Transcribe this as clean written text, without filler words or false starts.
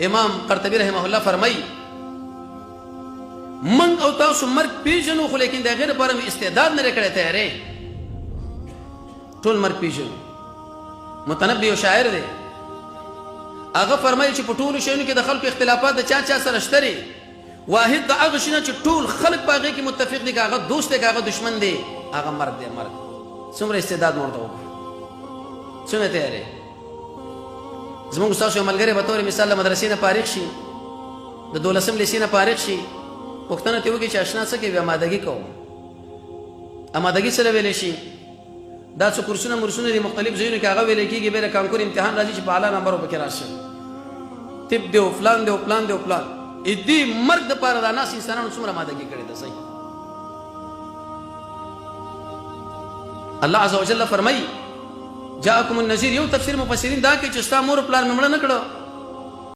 امام قرطبي رحمه الله فرمایي من او تاسو مرګ پیژنو خو لیکن د غیر لپاره مې استعداد نه کړی تیارې ټول مرګ پیژنو. متنبي او شاعر دی هغه فرمایي چې په ټولو شیانو کې د خلکو اختلافات د چا سره شته دي، واحد د هغه شی نه چې ټول خلک په هغې کې متفق دي، که هغه دوست دی که هغه دشمن دی، هغه مرګ دی. مرګ څومره استعداد مو ورته وکړو، څومره تیارې. زموږ ستاسو یو ملګری به طور مثال له مدرسې نه فارغ شي، د 12 لیسې نه فارغ شي، پوښتنه ترې وکړي چې اشنا څه کوي؟ امادګي کوم. امادګي سره ویلی شي دا څه کورسونه مرسونه دي مختلف ځایونو کې هغه ویلی کېږي، بیا د کانکور امتحان راځي چې په اعلی نمبر به پکې راشي، طب دی او فلان دی او پلان دی او پلان. دې مرګ دپاره دا ناست انسانانو څومره امادګي کړې ده. صحیح الله عز وجل فرمایي جاءکم النذیر. یو تفسیر مفسرین دا کوي چې ستا مور پلار مې مړه نه کړه